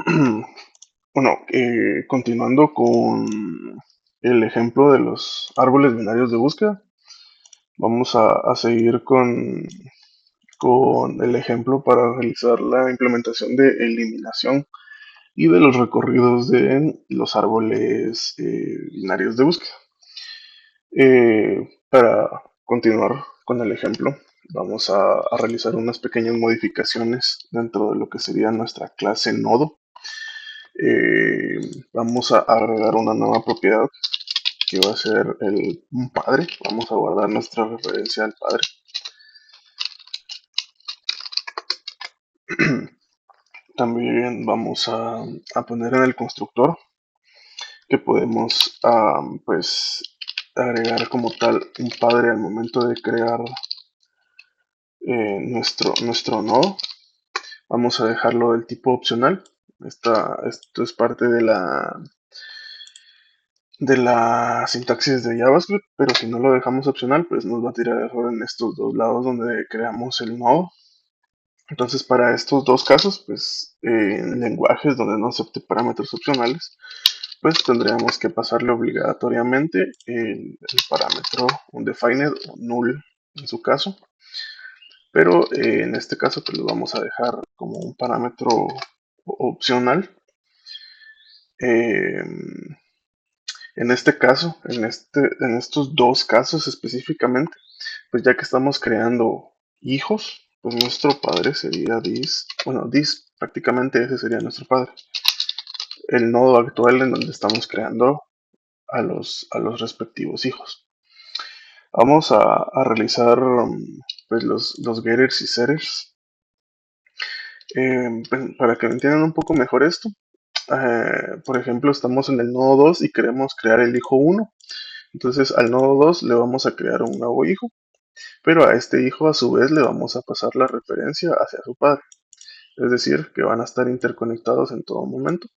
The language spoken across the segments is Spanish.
Bueno, continuando con el ejemplo de los árboles binarios de búsqueda, vamos a seguir con el ejemplo para realizar la implementación de eliminación y de los recorridos de los árboles binarios de búsqueda. Para continuar con el ejemplo, vamos a realizar unas pequeñas modificaciones dentro de lo que sería nuestra clase nodo. Eh, Vamos a agregar una nueva propiedad que va a ser un padre. Vamos a guardar nuestra referencia al padre. También vamos a poner en el constructor que podemos pues agregar como tal un padre al momento de crear nuestro nodo. Vamos a dejarlo del tipo opcional. Esto es parte de la sintaxis de JavaScript, pero si no lo dejamos opcional, pues nos va a tirar error en estos dos lados donde creamos el nodo. Entonces, para estos dos casos, pues en lenguajes donde no acepte parámetros opcionales, pues tendríamos que pasarle obligatoriamente el parámetro undefined o null en su caso. Pero en este caso, pues lo vamos a dejar como un parámetro opcional. Eh, en este caso, en estos dos casos específicamente, pues ya que estamos creando hijos, pues nuestro padre sería this, bueno, this prácticamente ese sería nuestro padre, el nodo actual en donde estamos creando a los respectivos hijos. Vamos a realizar pues los getters y setters. Pues, para que entiendan un poco mejor esto, por ejemplo, estamos en el nodo 2 y queremos crear el hijo 1. Entonces al nodo 2 le vamos a crear un nuevo hijo, pero a este hijo a su vez le vamos a pasar la referencia hacia su padre. Es decir, que van a estar interconectados en todo momento.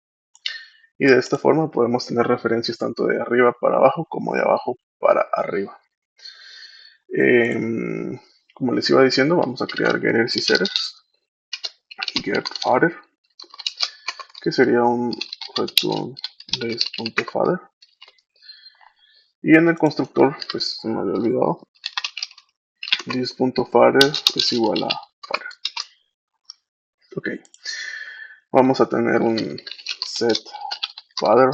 Y de esta forma podemos tener referencias tanto de arriba para abajo como de abajo para arriba. Como les iba diciendo, vamos a crear getters y setters. Get father, que sería un return base.father. Y en el constructor, pues se me había olvidado, this.father es igual a father. Ok, vamos a tener un set father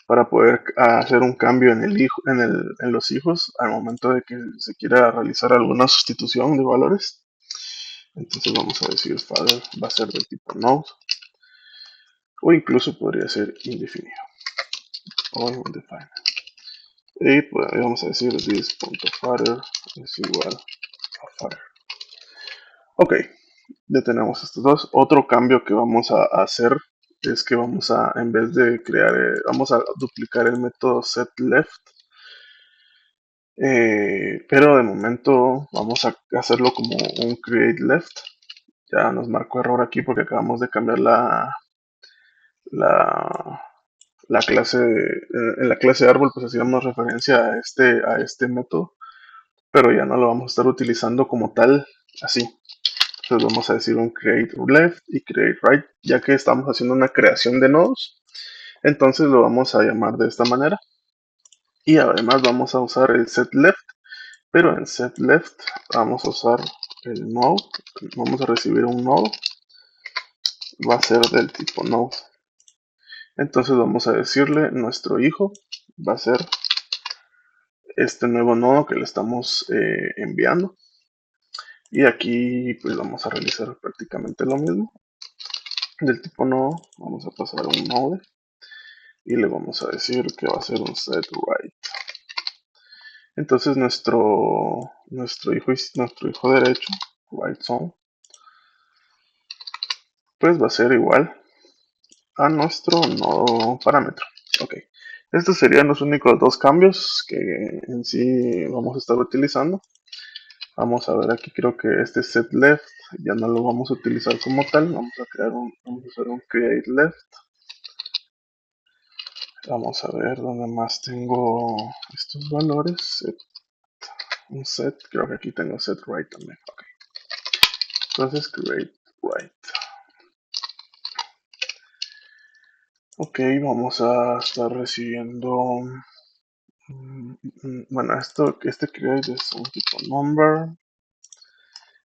para poder hacer un cambio en el hijo, en los hijos al momento de que se quiera realizar alguna sustitución de valores. Entonces vamos a decir father va a ser del tipo node o incluso podría ser indefinido o undefined. Y pues vamos a decir this.father es igual a father. Ok, ya tenemos estos dos. Otro cambio que vamos a hacer es que vamos a, en vez de crear, vamos a duplicar el método setLeft. Pero de momento vamos a hacerlo como un createLeft. Ya nos marcó error aquí porque acabamos de cambiar la, la clase, en la clase árbol pues hacíamos referencia a este método, pero ya no lo vamos a estar utilizando como tal así. Entonces vamos a decir un create left y create right, ya que estamos haciendo una creación de nodos. Entonces lo vamos a llamar de esta manera. Y además vamos a usar el set left, pero en set left vamos a usar el node. Vamos a recibir un node, va a ser del tipo node. Entonces vamos a decirle nuestro hijo va a ser este nuevo nodo que le estamos enviando. Y aquí pues vamos a realizar prácticamente lo mismo. Del tipo nodo vamos a pasar un node y le vamos a decir que va a ser un set right. Entonces nuestro hijo derecho, right zone, pues va a ser igual a nuestro nodo parámetro. Ok, estos serían los únicos dos cambios que en sí vamos a estar utilizando. Vamos a ver aquí, creo que este set left ya no lo vamos a utilizar como tal. Vamos a hacer un create left. Vamos a ver dónde más tengo estos valores. Un set, creo que aquí tengo set right también. Okay. Entonces create right. Ok, vamos a estar recibiendo, bueno, este create es un tipo number,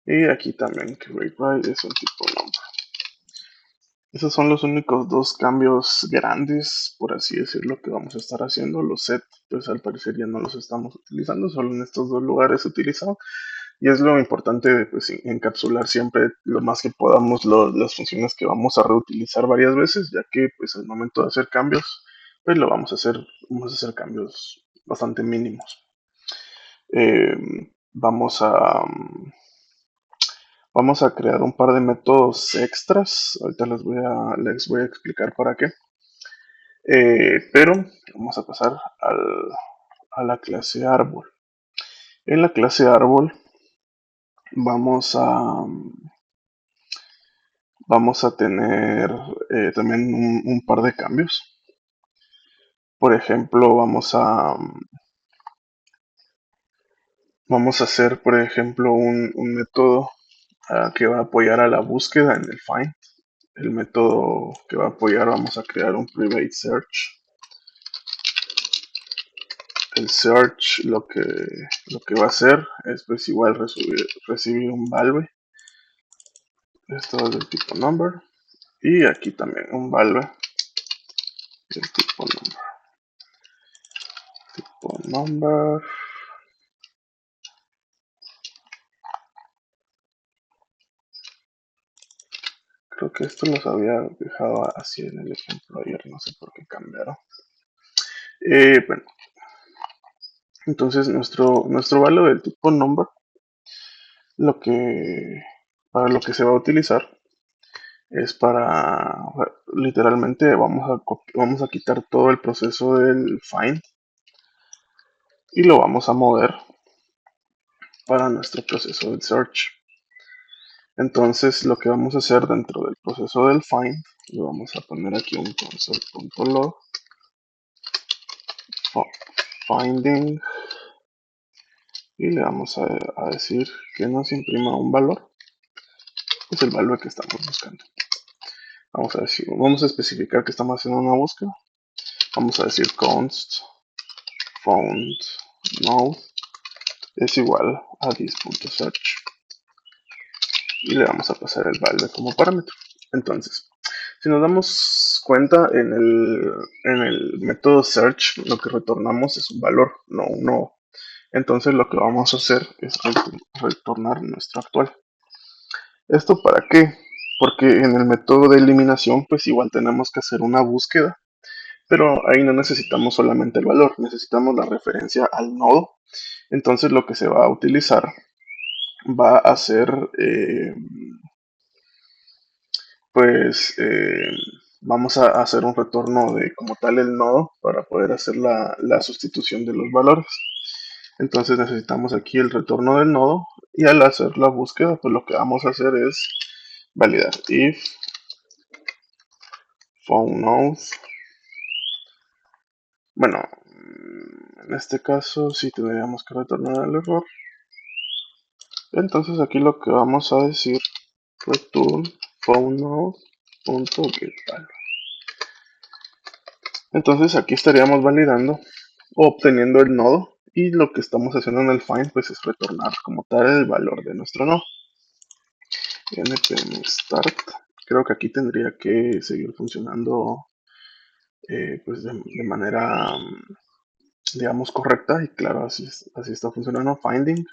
y aquí también create by es un tipo number. Esos son los únicos dos cambios grandes, por así decirlo, que vamos a estar haciendo. Los set, pues al parecer ya no los estamos utilizando, solo en estos dos lugares utilizado. Y es lo importante, pues, encapsular siempre lo más que podamos las funciones que vamos a reutilizar varias veces, ya que, pues, al momento de hacer cambios, pues, vamos a hacer cambios bastante mínimos. Eh, vamos a, vamos a crear un par de métodos extras. Ahorita les voy a explicar para qué. Pero vamos a pasar a la clase árbol. En la clase árbol vamos a, vamos a tener también un par de cambios. Por ejemplo, vamos a hacer, por ejemplo, un método que va a apoyar a la búsqueda en el find. El método que va a apoyar, vamos a crear un private search. El search lo que va a hacer es pues igual recibir un value. Esto es del tipo number. Y aquí también un value del tipo number. Tipo number. Creo que esto los había dejado así en el ejemplo ayer, no sé por qué cambiaron. Bueno, entonces nuestro value del tipo number, lo que, para lo que se va a utilizar es para, literalmente vamos a quitar todo el proceso del find y lo vamos a mover para nuestro proceso del search. Entonces lo que vamos a hacer dentro del proceso del find, lo vamos a poner aquí un console.log finding y le vamos a decir que nos imprima un valor, es el valor que estamos buscando. Vamos a especificar que estamos haciendo una búsqueda. Vamos a decir const found node es igual a this.search y le vamos a pasar el value como parámetro. Entonces, si nos damos cuenta en el método search, lo que retornamos es un valor, no un nodo. Entonces lo que vamos a hacer es retornar nuestro actual. ¿Esto para qué? Porque en el método de eliminación, pues igual tenemos que hacer una búsqueda, pero ahí no necesitamos solamente el valor, necesitamos la referencia al nodo. Entonces lo que se va a utilizar va a ser, pues, vamos a hacer un retorno de como tal el nodo para poder hacer la sustitución de los valores. Entonces necesitamos aquí el retorno del nodo y al hacer la búsqueda, pues lo que vamos a hacer es validar if found node. Bueno, en este caso sí tendríamos que retornar el error. Entonces aquí lo que vamos a decir return found node.getValue. Entonces aquí estaríamos validando o obteniendo el nodo y lo que estamos haciendo en el find pues es retornar como tal el valor de nuestro nodo. npm start, creo que aquí tendría que seguir funcionando pues de manera digamos correcta y claro así está funcionando finding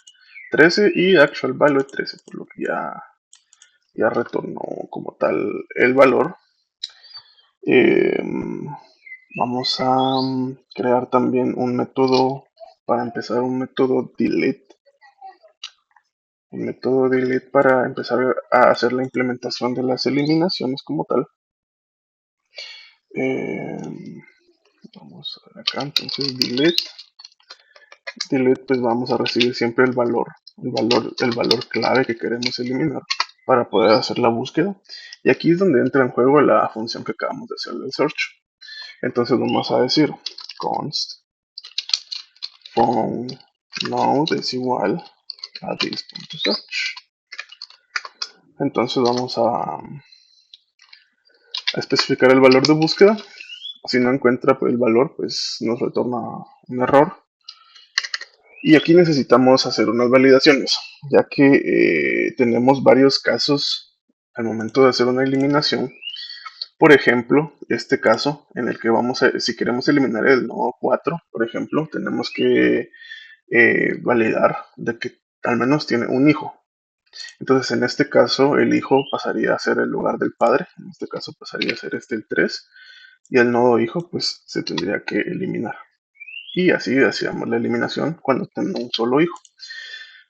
13 y actual value 13 por lo que ya retornó como tal el valor. Eh, vamos a crear también un método para empezar un método delete. Un método delete para empezar a hacer la implementación de las eliminaciones como tal. Vamos a ver acá, entonces delete pues vamos a recibir siempre el valor clave que queremos eliminar para poder hacer la búsqueda. Y aquí es donde entra en juego la función que acabamos de hacer del search. Entonces vamos a decir const found node es igual a this.search. Entonces vamos a especificar el valor de búsqueda Si no encuentra pues, el valor, pues nos retorna un error. Y aquí necesitamos hacer unas validaciones, ya que tenemos varios casos al momento de hacer una eliminación. Por ejemplo, este caso en el que si queremos eliminar el nodo 4, por ejemplo, tenemos que validar de que al menos tiene un hijo. Entonces, en este caso, el hijo pasaría a ser el lugar del padre, en este caso pasaría a ser el 3, y el nodo hijo pues se tendría que eliminar. Y así hacíamos la eliminación cuando tenemos un solo hijo.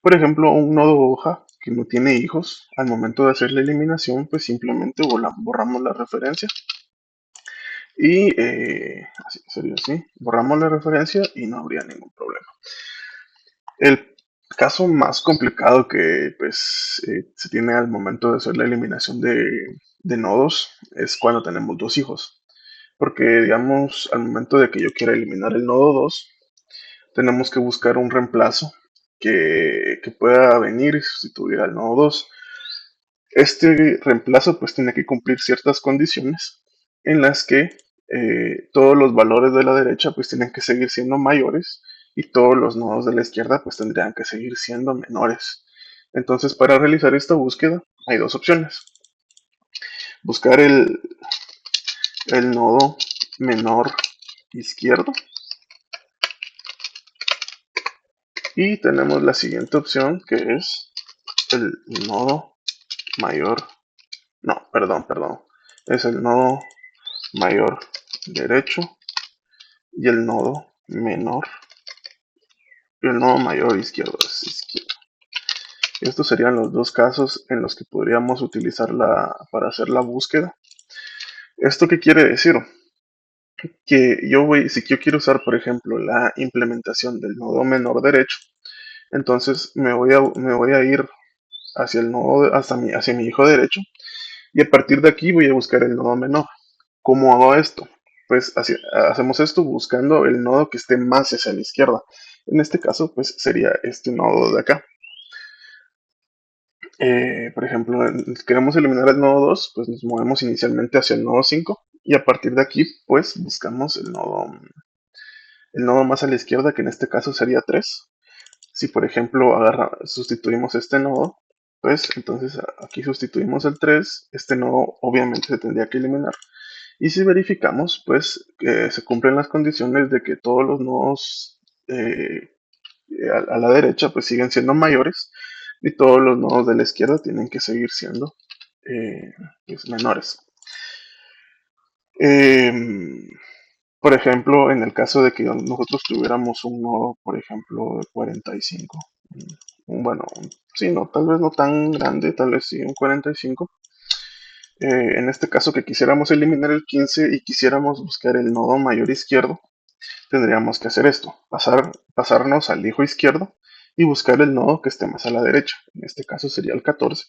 Por ejemplo, un nodo hoja que no tiene hijos, al momento de hacer la eliminación, pues simplemente borramos la referencia. Y así sería así, borramos la referencia y no habría ningún problema. El caso más complicado que pues, se tiene al momento de hacer la eliminación de nodos es cuando tenemos dos hijos. Porque, digamos, al momento de que yo quiera eliminar el nodo 2, tenemos que buscar un reemplazo que pueda venir y sustituir al nodo 2. Este reemplazo pues tiene que cumplir ciertas condiciones en las que todos los valores de la derecha pues tienen que seguir siendo mayores y todos los nodos de la izquierda pues tendrían que seguir siendo menores. Entonces para realizar esta búsqueda hay dos opciones. Buscar el nodo menor izquierdo y tenemos la siguiente opción que es el nodo mayor, no, perdón, es el nodo mayor derecho y el nodo menor y el nodo mayor izquierdo es izquierdo. Estos serían los dos casos en los que podríamos utilizarla para hacer la búsqueda. ¿Esto qué quiere decir? Que si yo quiero usar, por ejemplo, la implementación del nodo menor derecho, entonces me voy a ir hacia el nodo, hacia mi hijo derecho, y a partir de aquí voy a buscar el nodo menor. ¿Cómo hago esto? Pues hacemos esto buscando el nodo que esté más hacia la izquierda. En este caso, pues sería este nodo de acá. Por ejemplo, queremos eliminar el nodo 2, pues nos movemos inicialmente hacia el nodo 5 y a partir de aquí, pues buscamos el nodo más a la izquierda, que en este caso sería 3. Si por ejemplo sustituimos este nodo, pues entonces aquí sustituimos el 3, este nodo obviamente se tendría que eliminar. Y si verificamos, pues se cumplen las condiciones de que todos los nodos a la derecha pues siguen siendo mayores y todos los nodos de la izquierda tienen que seguir siendo pues, menores. Por ejemplo, en el caso de que nosotros tuviéramos un nodo, por ejemplo, de 45, bueno, sí, no, tal vez no tan grande, tal vez sí un 45. En este caso que quisiéramos eliminar el 15 y quisiéramos buscar el nodo mayor izquierdo, tendríamos que hacer esto, pasarnos al hijo izquierdo y buscar el nodo que esté más a la derecha. En este caso sería el 14.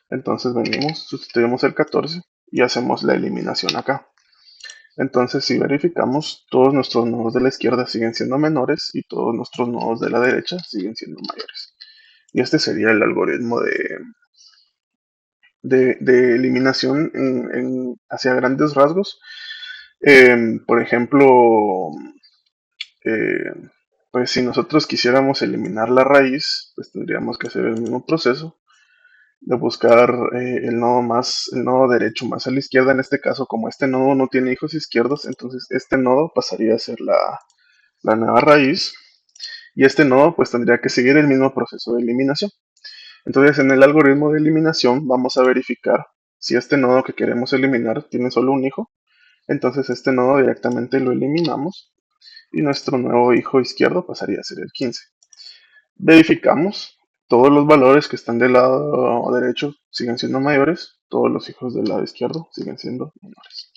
Entonces venimos, sustituimos el 14 y hacemos la eliminación acá. Entonces si verificamos, todos nuestros nodos de la izquierda siguen siendo menores y todos nuestros nodos de la derecha siguen siendo mayores. Y este sería el algoritmo de eliminación hacia grandes rasgos. Por ejemplo, eh, pues si nosotros quisiéramos eliminar la raíz, pues tendríamos que hacer el mismo proceso de buscar el nodo derecho más a la izquierda. En este caso, como este nodo no tiene hijos izquierdos, entonces este nodo pasaría a ser la nueva raíz y este nodo pues tendría que seguir el mismo proceso de eliminación. Entonces en el algoritmo de eliminación vamos a verificar si este nodo que queremos eliminar tiene solo un hijo, entonces este nodo directamente lo eliminamos y nuestro nuevo hijo izquierdo pasaría a ser el 15. Verificamos, todos los valores que están del lado derecho siguen siendo mayores, todos los hijos del lado izquierdo siguen siendo menores.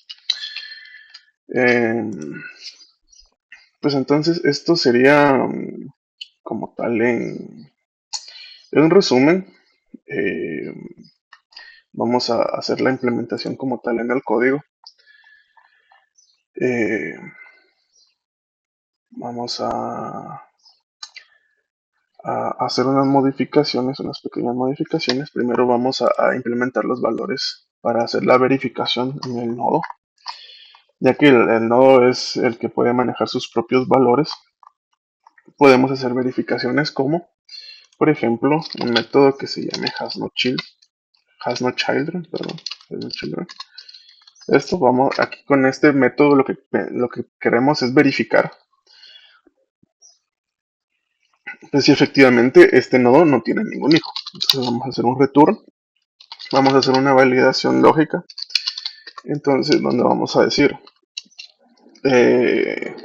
Pues entonces esto sería como tal en resumen. eh, Vamos a hacer la implementación como tal en el código. Eh, Vamos a hacer unas pequeñas modificaciones. Primero vamos a implementar los valores para hacer la verificación en el nodo. Ya que el nodo es el que puede manejar sus propios valores, podemos hacer verificaciones como, por ejemplo, un método que se llame has no children, perdón, has no children. Esto vamos, aquí con este método lo que queremos es verificar pues si efectivamente este nodo no tiene ningún hijo. Entonces vamos a hacer un return, vamos a hacer una validación lógica. Entonces, donde vamos a decir eh,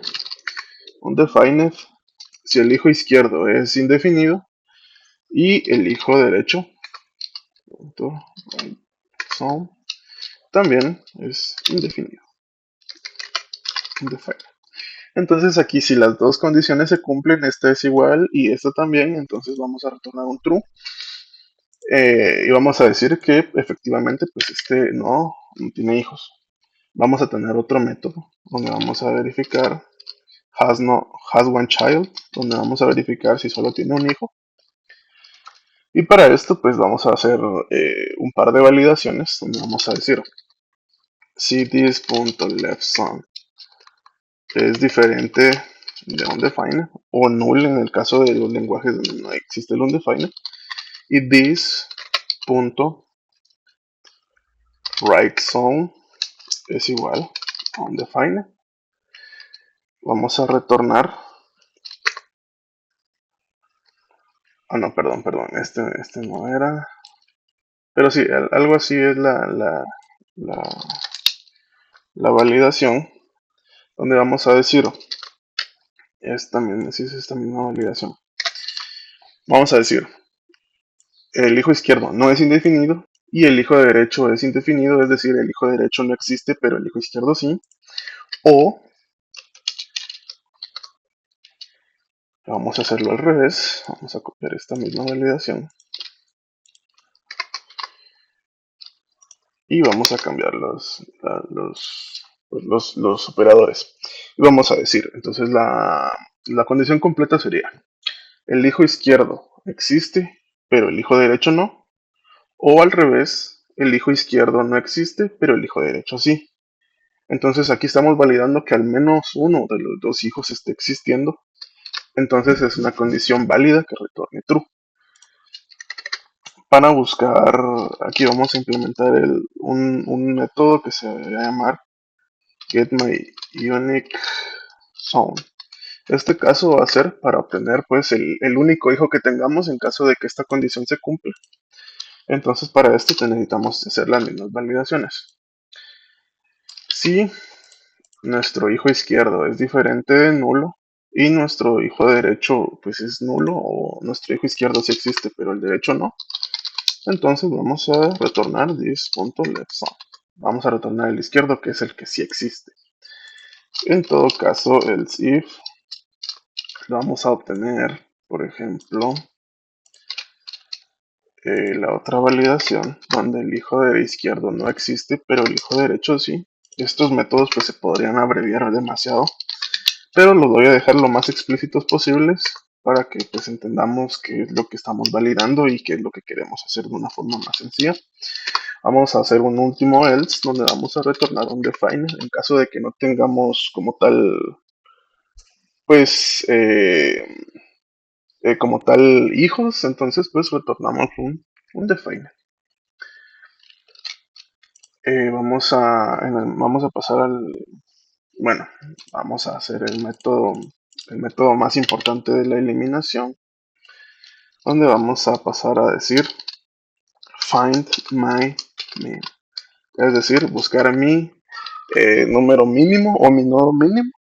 undefined si el hijo izquierdo es indefinido y el hijo derecho son, también es indefinido. Undefined. Entonces aquí si las dos condiciones se cumplen, esta es igual y esta también, entonces vamos a retornar un true. Y vamos a decir que efectivamente pues este no tiene hijos. Vamos a tener otro método donde vamos a verificar has one child, donde vamos a verificar si solo tiene un hijo. Y para esto pues vamos a hacer un par de validaciones donde vamos a decir si this.leftSum es diferente de undefined o null en el caso de los lenguajes donde no existe el undefined y this.rightSum es igual a undefined. Vamos a retornar. No, perdón, este no era. Pero sí, algo así es la, la validación, donde vamos a decir, es esta misma validación. Vamos a decir, el hijo izquierdo no es indefinido y el hijo derecho es indefinido, es decir, el hijo derecho no existe, pero el hijo izquierdo sí. O vamos a hacerlo al revés, vamos a copiar esta misma validación y vamos a cambiar los operadores. Y vamos a decir, entonces la condición completa sería, el hijo izquierdo existe, pero el hijo derecho no. O al revés, el hijo izquierdo no existe, pero el hijo derecho sí. Entonces aquí estamos validando que al menos uno de los dos hijos esté existiendo. Entonces es una condición válida que retorne true. Para buscar, aquí vamos a implementar un método que se va a llamar getMyUniqueZone. Este caso va a ser para obtener pues el único hijo que tengamos en caso de que esta condición se cumpla. Entonces para esto necesitamos hacer las mismas validaciones. Si nuestro hijo izquierdo es diferente de nulo y nuestro hijo derecho pues es nulo o nuestro hijo izquierdo sí existe pero el derecho no, entonces vamos a retornar this.leftSum. Vamos a retornar el izquierdo que es el que sí existe. En todo caso, else if vamos a obtener, por ejemplo, la otra validación donde el hijo de izquierdo no existe, pero el hijo derecho sí. Estos métodos pues se podrían abreviar demasiado, pero los voy a dejar lo más explícitos posibles para que pues entendamos qué es lo que estamos validando y qué es lo que queremos hacer de una forma más sencilla. Vamos a hacer un último else donde vamos a retornar un define en caso de que no tengamos como tal pues como tal hijos, entonces pues retornamos un define. Vamos a pasar bueno, vamos a hacer el método más importante de la eliminación, donde vamos a pasar a decir find my min, es decir, buscar mi número mínimo o mi nodo mínimo.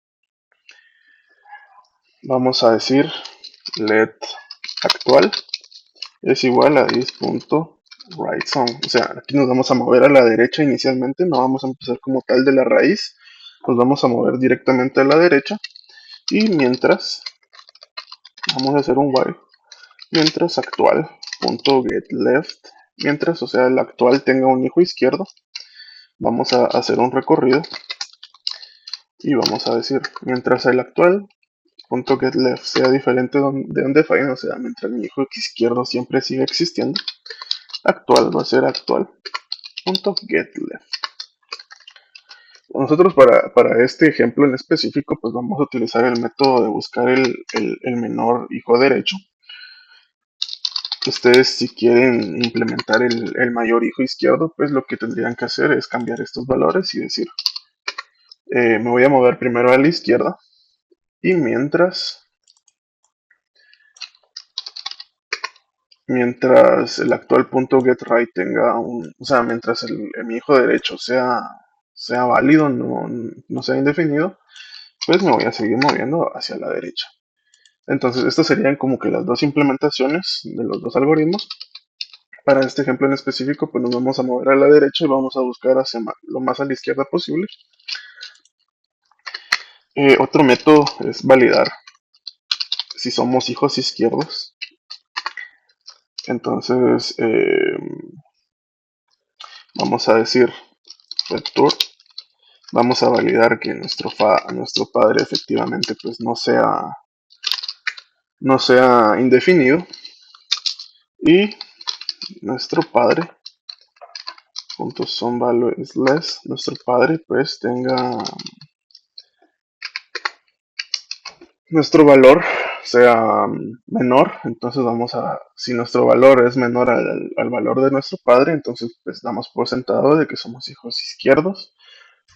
Vamos a decir let actual es igual a this.rightSum. O sea, aquí nos vamos a mover a la derecha inicialmente, no vamos a empezar como tal de la raíz, nos vamos a mover directamente a la derecha y mientras vamos a hacer un while mientras actual.getLeft, mientras, o sea, el actual tenga un hijo izquierdo, vamos a hacer un recorrido y vamos a decir mientras el actual.getLeft sea diferente de undefined, o sea, mientras mi hijo izquierdo siempre siga existiendo, actual va a ser actual.getLeft. nosotros para este ejemplo en específico, pues vamos a utilizar el método de buscar el menor hijo derecho. Ustedes si quieren implementar el mayor hijo izquierdo, pues lo que tendrían que hacer es cambiar estos valores y decir, me voy a mover primero a la izquierda y mientras el actual punto getRight tenga o sea, mientras mi hijo derecho sea válido, no sea indefinido, pues me voy a seguir moviendo hacia la derecha. Entonces, estas serían como que las dos implementaciones de los dos algoritmos. Para este ejemplo en específico, pues nos vamos a mover a la derecha y vamos a buscar hacia lo más a la izquierda posible. Otro método es validar si somos hijos izquierdos. Entonces, vamos a decir return. Vamos a validar que nuestro padre efectivamente pues no sea indefinido. Y nuestro padre .SOMEVALUE is less, nuestro padre pues tenga nuestro valor sea menor. Entonces si nuestro valor es menor al valor de nuestro padre, entonces pues damos por sentado de que somos hijos izquierdos.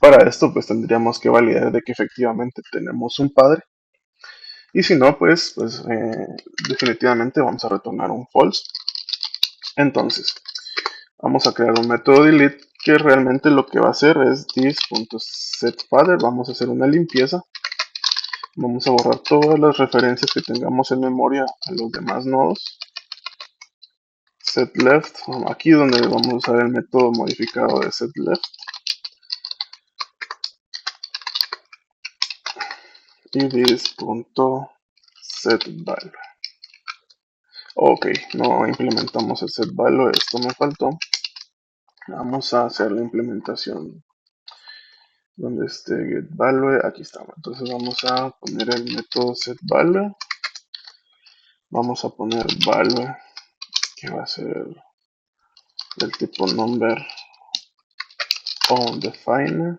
Para esto pues tendríamos que validar de que efectivamente tenemos un padre. Y si no, pues definitivamente vamos a retornar un false. Entonces, vamos a crear un método delete que realmente lo que va a hacer es this.setFather. Vamos a hacer una limpieza. Vamos a borrar todas las referencias que tengamos en memoria a los demás nodos. SetLeft, aquí donde vamos a usar el método modificado de SetLeft. Y this.setValue. Ok, no implementamos el setValue, esto me faltó. Vamos a hacer la implementación donde esté getValue, aquí estamos. Entonces vamos a poner el método setValue. Vamos a poner value, que va a ser del tipo number undefined,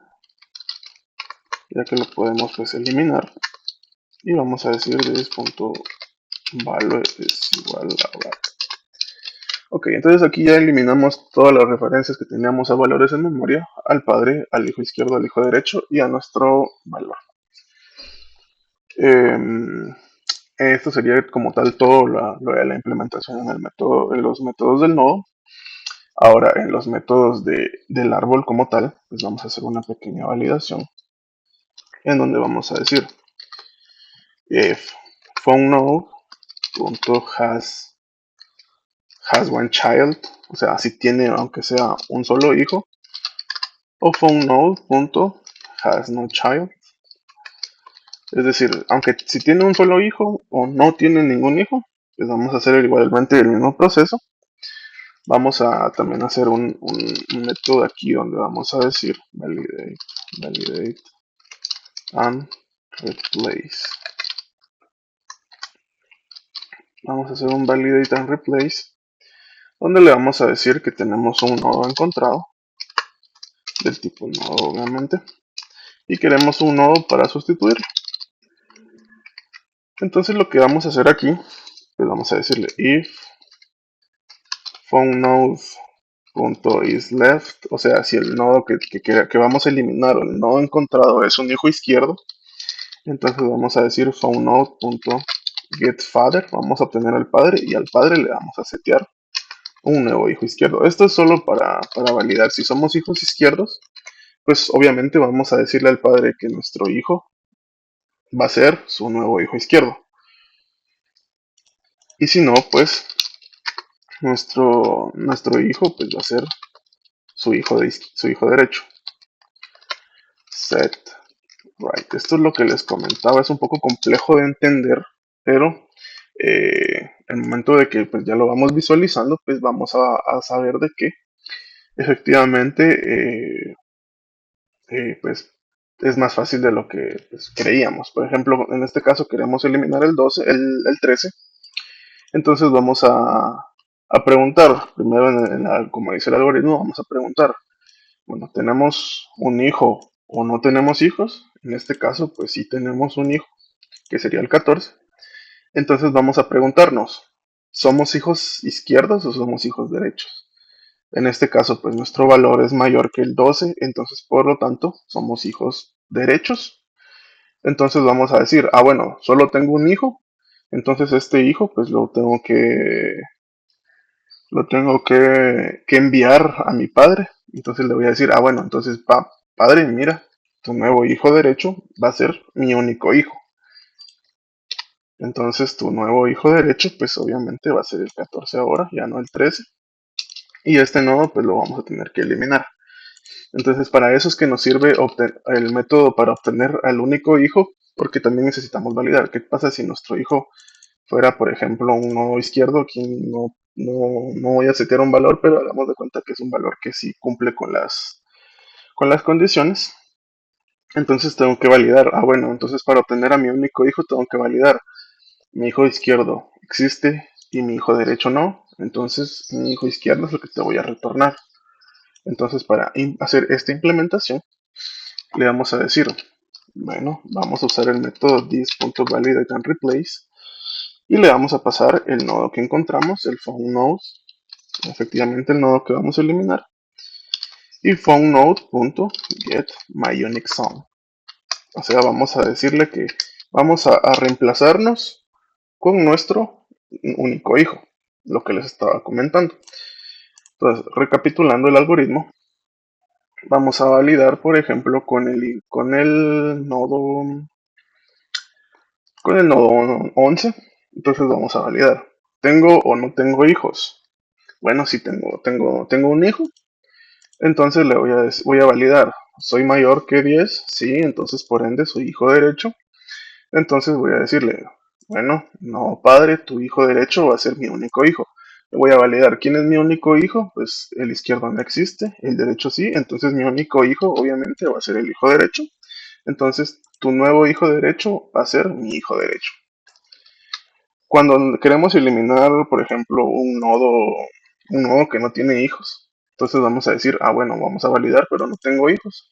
ya que lo podemos pues eliminar. Y vamos a decir this.value es igual a value. Ok, entonces aquí ya eliminamos todas las referencias que teníamos a valores en memoria, al padre, al hijo izquierdo, al hijo derecho y a nuestro valor. Esto sería como tal todo lo de la implementación en los métodos del nodo. Ahora, en los métodos del árbol como tal, pues vamos a hacer una pequeña validación en donde vamos a decir if phoneNode.has one child, o sea, si tiene aunque sea un solo hijo, o phoneNode.has no child, es decir, aunque si tiene un solo hijo o no tiene ningún hijo, pues vamos a hacer igualmente el mismo proceso. Vamos a también hacer un método aquí donde vamos a decir validate and replace. Vamos a hacer un validate and replace donde le vamos a decir que tenemos un nodo encontrado del tipo nodo obviamente y queremos un nodo para sustituirlo. Entonces lo que vamos a hacer aquí, pues vamos a decirle if phoneNode.isLeft, o sea, si el nodo que vamos a eliminar o el nodo encontrado es un hijo izquierdo, entonces vamos a decir phoneNode.getFather, vamos a obtener al padre y al padre le vamos a setear un nuevo hijo izquierdo. Esto es solo para validar si somos hijos izquierdos, pues obviamente vamos a decirle al padre que nuestro hijo va a ser su nuevo hijo izquierdo. Y si no, pues nuestro hijo pues va a ser su hijo derecho. Set right. Esto es lo que les comentaba, es un poco complejo de entender, pero el momento de que pues ya lo vamos visualizando, pues vamos a saber de que efectivamente pues es más fácil de lo que pues, creíamos. Por ejemplo, en este caso queremos eliminar el 12, el 13. Entonces vamos a preguntar, primero como dice el algoritmo, vamos a preguntar, bueno, tenemos un hijo o no tenemos hijos. En este caso, pues sí tenemos un hijo, que sería el 14. Entonces vamos a preguntarnos, ¿somos hijos izquierdos o somos hijos derechos? En este caso, pues nuestro valor es mayor que el 12, entonces por lo tanto somos hijos derechos. Entonces vamos a decir, bueno, solo tengo un hijo, entonces este hijo pues lo tengo que enviar a mi padre. Entonces le voy a decir, bueno, entonces padre, mira, tu nuevo hijo derecho va a ser mi único hijo. Entonces tu nuevo hijo derecho pues obviamente va a ser el 14 ahora, ya no el 13. Y este nodo pues lo vamos a tener que eliminar. Entonces para eso es que nos sirve el método para obtener al único hijo, porque también necesitamos validar qué pasa si nuestro hijo fuera, por ejemplo, un nodo izquierdo. Aquí no voy a setear un valor, pero hagamos de cuenta que es un valor que sí cumple con las condiciones. Entonces tengo que validar, bueno, entonces para obtener a mi único hijo tengo que validar mi hijo izquierdo existe y mi hijo derecho no. Entonces mi hijo izquierdo es lo que te voy a retornar. Entonces para hacer esta implementación le vamos a decir, bueno, vamos a usar el método this.validateAndReplace y le vamos a pasar el nodo que encontramos, el phoneNode, efectivamente el nodo que vamos a eliminar, y phoneNode.getMyUniqueZone. O sea, vamos a decirle que vamos a reemplazarnos con nuestro único hijo, lo que les estaba comentando. Entonces, recapitulando el algoritmo, vamos a validar, por ejemplo, con el nodo 11. Entonces vamos a validar. ¿Tengo o no tengo hijos? Bueno, sí tengo un hijo. Entonces voy a validar. ¿Soy mayor que 10? Sí, entonces por ende soy hijo derecho. Entonces voy a decirle, bueno, no padre, tu hijo derecho va a ser mi único hijo. Le voy a validar. ¿Quién es mi único hijo? Pues el izquierdo no existe, el derecho sí. Entonces mi único hijo obviamente va a ser el hijo derecho. Entonces tu nuevo hijo derecho va a ser mi hijo derecho. Cuando queremos eliminar, por ejemplo, un nodo que no tiene hijos, entonces vamos a decir, bueno, vamos a validar, pero no tengo hijos.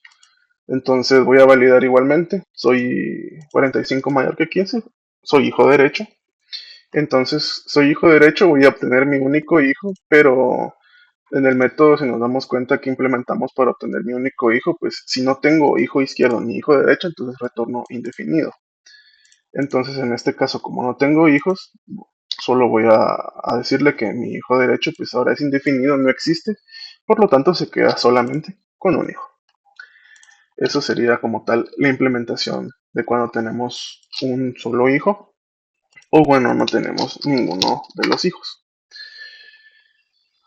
Entonces voy a validar igualmente, soy 45 mayor que 15, soy hijo derecho. Entonces, soy hijo derecho, voy a obtener mi único hijo, pero en el método, si nos damos cuenta que implementamos para obtener mi único hijo, pues si no tengo hijo izquierdo ni hijo derecho, entonces retorno indefinido. Entonces, en este caso, como no tengo hijos, solo voy a decirle que mi hijo derecho pues ahora es indefinido, no existe, por lo tanto se queda solamente con un hijo. Eso sería como tal la implementación de cuando tenemos un solo hijo o bueno, no tenemos ninguno de los hijos.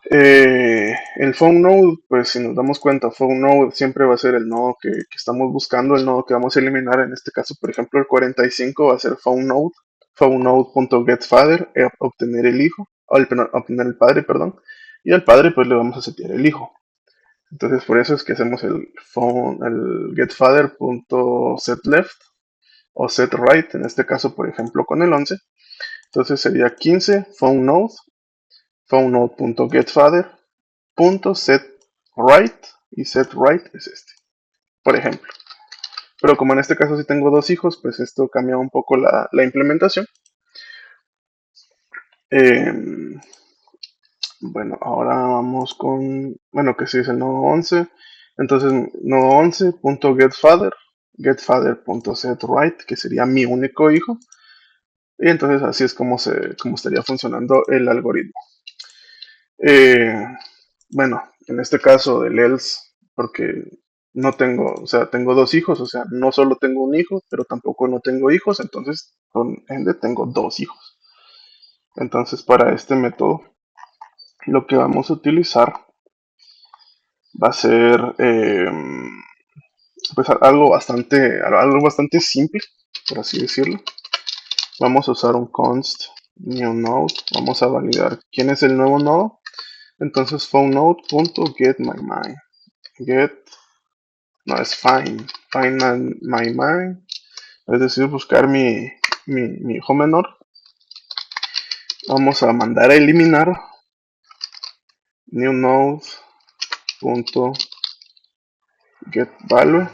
El phone node, pues si nos damos cuenta, phone node siempre va a ser el nodo que estamos buscando, el nodo que vamos a eliminar. En este caso, por ejemplo, el 45 va a ser phone node.getFather, obtener el hijo, obtener el padre, perdón, y al padre pues le vamos a setear el hijo. Entonces por eso es que hacemos el getFather.setLeft o setRight, en este caso, por ejemplo, con el 11. Entonces sería 15 phoneNode.getFather.setRight y setRight es este, por ejemplo. Pero como en este caso sí tengo dos hijos, pues esto cambia un poco la implementación. Eh, bueno, ahora vamos bueno, que sí es el nodo 11. Entonces, nodo 11.getFather, getFather.setRight, que sería mi único hijo. Y entonces así es como estaría funcionando el algoritmo. Eh, bueno, en este caso del else, porque no tengo, o sea, tengo dos hijos, o sea, no solo tengo un hijo, pero tampoco no tengo hijos, entonces por ende tengo dos hijos. Entonces para este método lo que vamos a utilizar va a ser pues algo bastante simple, por así decirlo. Vamos a usar un const new node, vamos a validar quién es el nuevo nodo. Entonces phoneNode.getMyMind. Get, no es find my mind, es decir, buscar mi hijo menor. Vamos a mandar a eliminar new node.getValue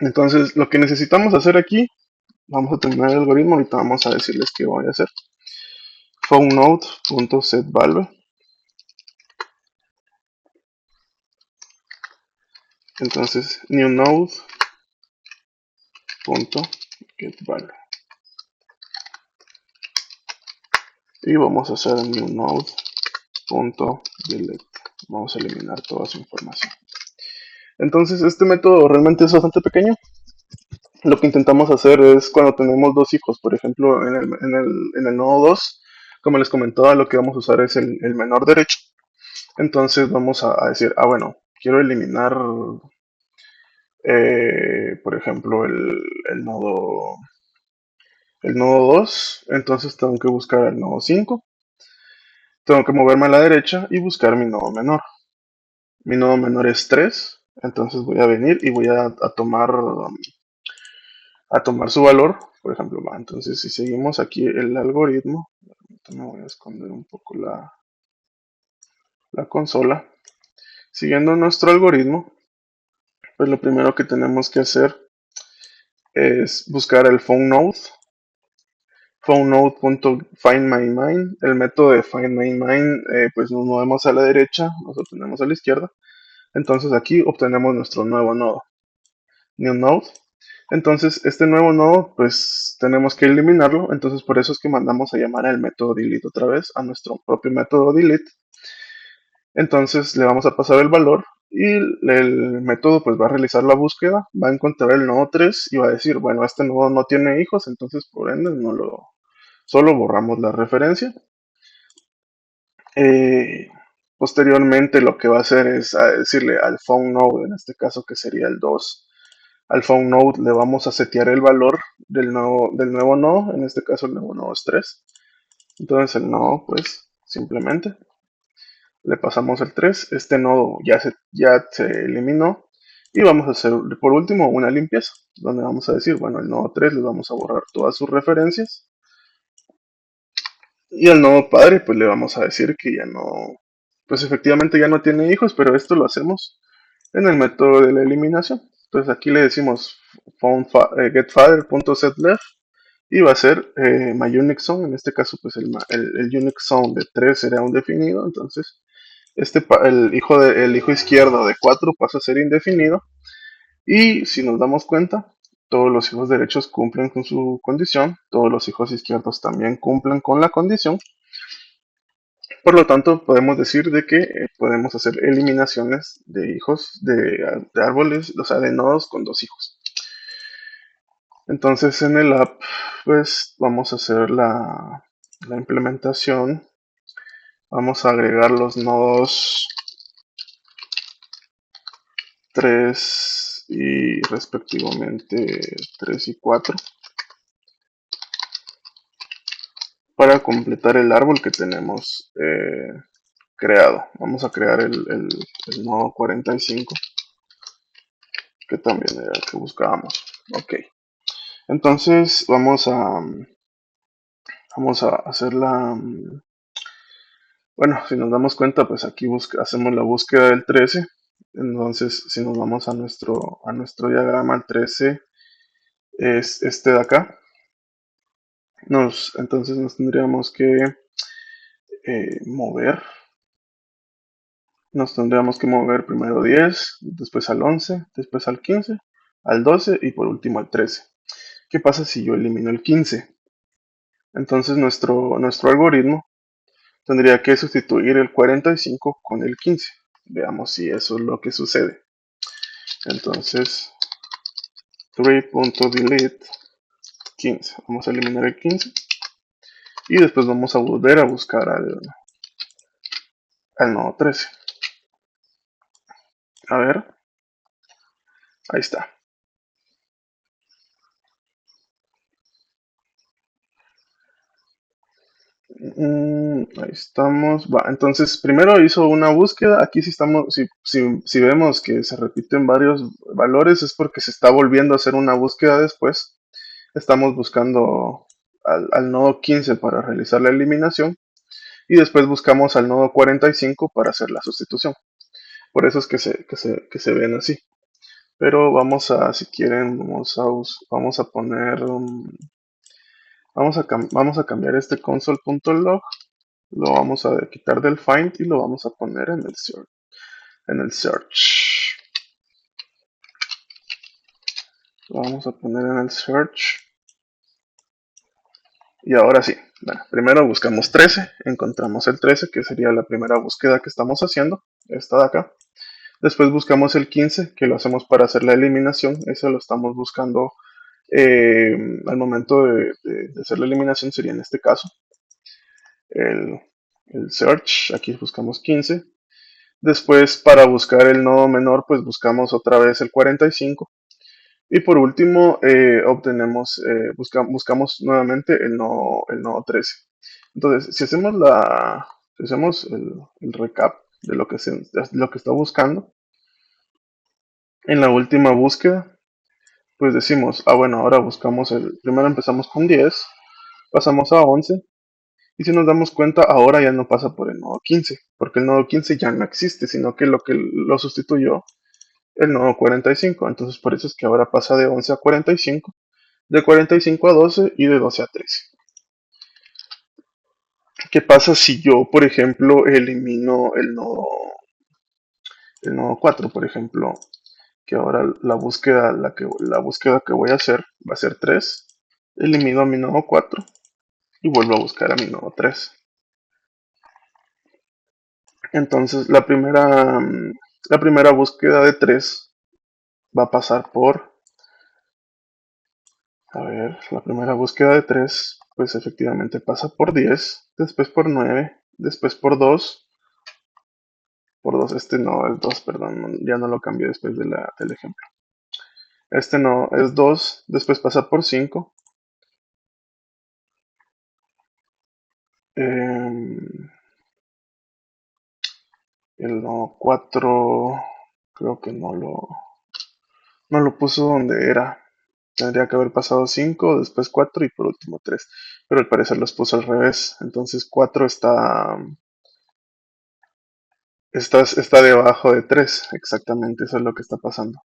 Entonces, lo que necesitamos hacer aquí, vamos a terminar el algoritmo, ahorita vamos a decirles qué voy a hacer. PhoneNode.setValue. Entonces, newNode.getValue. Y vamos a hacer newNode.delete. Vamos a eliminar toda su información. Entonces, este método realmente es bastante pequeño. Lo que intentamos hacer es cuando tenemos dos hijos, por ejemplo, en el nodo 2, como les comentaba, lo que vamos a usar es el menor derecho. Entonces vamos a decir, bueno, quiero eliminar, por ejemplo, el nodo 2, entonces tengo que buscar el nodo 5, tengo que moverme a la derecha y buscar mi nodo menor. Mi nodo menor es 3, entonces voy a venir y voy a tomar su valor, por ejemplo. Entonces, si seguimos aquí el algoritmo, me voy a esconder un poco la consola. Siguiendo nuestro algoritmo, pues lo primero que tenemos que hacer es buscar el PhoneNode.findMyMine. El método de FindMyMine, pues nos movemos a la derecha, nos obtenemos a la izquierda. Entonces aquí obtenemos nuestro nuevo nodo, new node. Entonces este nuevo nodo, pues tenemos que eliminarlo. Entonces por eso es que mandamos a llamar al método delete otra vez, a nuestro propio método delete. Entonces le vamos a pasar el valor y el método pues va a realizar la búsqueda, va a encontrar el nodo 3 y va a decir, bueno, este nodo no tiene hijos, entonces por ende solo borramos la referencia. Eh, Posteriormente lo que va a hacer es decirle al phone node, en este caso que sería el 2, al phone node le vamos a setear el valor del nuevo nodo, en este caso el nuevo nodo es 3. Entonces el nodo pues simplemente le pasamos el 3, este nodo ya se eliminó y vamos a hacer por último una limpieza, donde vamos a decir, bueno, el nodo 3 le vamos a borrar todas sus referencias y al nodo padre pues le vamos a decir que ya no, pues efectivamente ya no tiene hijos, pero esto lo hacemos en el método de la eliminación. Entonces aquí le decimos getFather.setLeft y va a ser myUnixZone, en este caso pues el UnixZone de 3 será un definido, entonces el hijo izquierdo de 4 pasa a ser indefinido y si nos damos cuenta, todos los hijos derechos cumplen con su condición, todos los hijos izquierdos también cumplen con la condición. Por lo tanto, podemos decir de que podemos hacer eliminaciones de hijos de árboles, o sea, de nodos con dos hijos. Entonces, en el app, pues vamos a hacer la implementación. Vamos a agregar los nodos 3 y respectivamente 3 y 4 para completar el árbol que tenemos creado. Vamos a crear el nodo 45, que también era el que buscábamos. Ok, entonces vamos a hacer bueno, si nos damos cuenta, pues aquí hacemos la búsqueda del 13. Entonces, si nos vamos a nuestro diagrama, el 13 es este de acá. Entonces nos tendríamos que mover. Nos tendríamos que mover primero 10, después al 11, después al 15, al 12 y por último al 13. ¿Qué pasa si yo elimino el 15? Entonces nuestro algoritmo tendría que sustituir el 45 con el 15. Veamos si eso es lo que sucede. Entonces, 3.delete 15. Vamos a eliminar el 15. Y después vamos a volver a buscar al nodo 13. A ver, ahí está. Ahí estamos. Entonces primero hizo una búsqueda. Aquí si estamos, si vemos que se repiten varios valores, es porque se está volviendo a hacer una búsqueda después. Estamos buscando al nodo 15 para realizar la eliminación y después buscamos al nodo 45 para hacer la sustitución. Por eso es que se ven así. pero vamos a, si quieren, vamos a poner, vamos a cambiar este console.log, lo vamos a quitar del find y lo vamos a poner en el search. Lo vamos a poner en el search. Y ahora sí, bueno, primero buscamos 13, encontramos el 13, que sería la primera búsqueda que estamos haciendo, esta de acá. Después buscamos el 15, que lo hacemos para hacer la eliminación, eso lo estamos buscando al momento de hacer la eliminación, sería en este caso el, el search, aquí buscamos 15. Después para buscar el nodo menor, pues buscamos otra vez el 45. Y por último, buscamos nuevamente el nodo 13. Entonces, si hacemos el recap de lo que está buscando, en la última búsqueda, pues decimos, bueno, ahora primero empezamos con 10, pasamos a 11, y si nos damos cuenta, ahora ya no pasa por el nodo 15, porque el nodo 15 ya no existe, sino que lo sustituyó el nodo 45. Entonces por eso es que ahora pasa de 11 a 45, de 45 a 12 y de 12 a 13. ¿Qué pasa si yo, por ejemplo, elimino el nodo 4, por ejemplo, que ahora la búsqueda que voy a hacer va a ser 3, elimino a mi nodo 4 y vuelvo a buscar a mi nodo 3. Entonces la primera búsqueda de 3 va a pasar la primera búsqueda de 3 pues efectivamente pasa por 10, después por 9, después por 2, este no es 2, perdón, ya no lo cambié después del ejemplo. Este no es 2, después pasa por 5, el no 4 creo que no lo puso donde era. Tendría que haber pasado 5, después 4 y por último 3. Pero al parecer los puso al revés. Entonces 4 está debajo de 3. Exactamente, eso es lo que está pasando.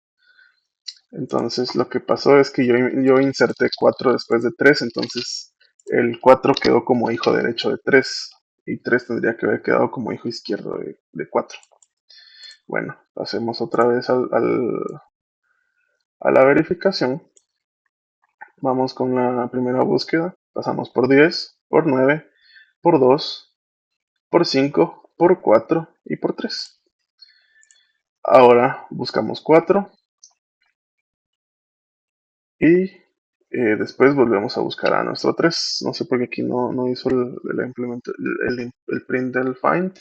Entonces lo que pasó es que yo inserté 4 después de 3. Entonces el 4 quedó como hijo derecho de 3. Y 3 tendría que haber quedado como hijo izquierdo de 4. Bueno, pasemos otra vez a la verificación. Vamos con la primera búsqueda. Pasamos por 10, por 9, por 2, por 5, por 4 y por 3. Ahora buscamos 4 y después volvemos a buscar a nuestro 3. No sé por qué aquí no hizo el print del find.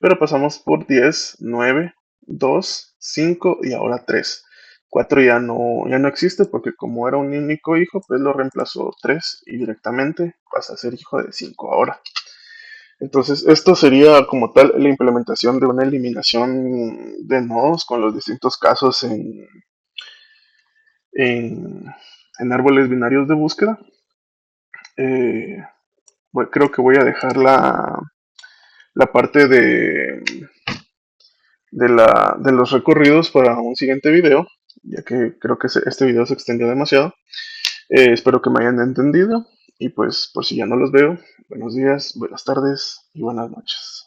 Pero pasamos por 10, 9, 2, 5 y ahora 3. 4 ya no existe porque como era un único hijo, pues lo reemplazó 3 y directamente pasa a ser hijo de 5 ahora. Entonces, esto sería como tal la implementación de una eliminación de nodos con los distintos casos en, en árboles binarios de búsqueda. Eh, creo que voy a dejar la parte de los recorridos para un siguiente video, ya que creo que este video se extendió demasiado. Espero que me hayan entendido y pues por si ya no los veo, buenos días, buenas tardes y buenas noches.